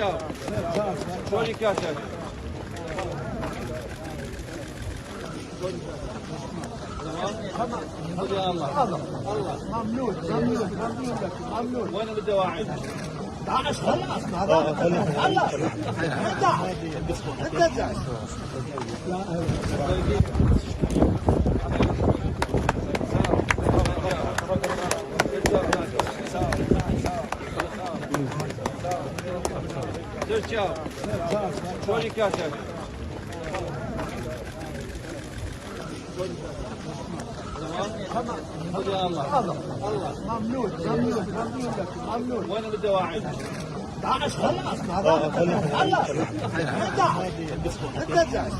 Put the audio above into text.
شاب شلون يكاتب؟ تمام؟ خذ يا الله ممنون ممنون ممنون. وين الدواعي؟ داعش خلاص خلاص انت داعش. شاب شلون يكاتب؟ تمام؟ خذ يا الله ممنون ممنون ممنون. وين الدواعي؟ داعش خلاص خلاص انت داعش.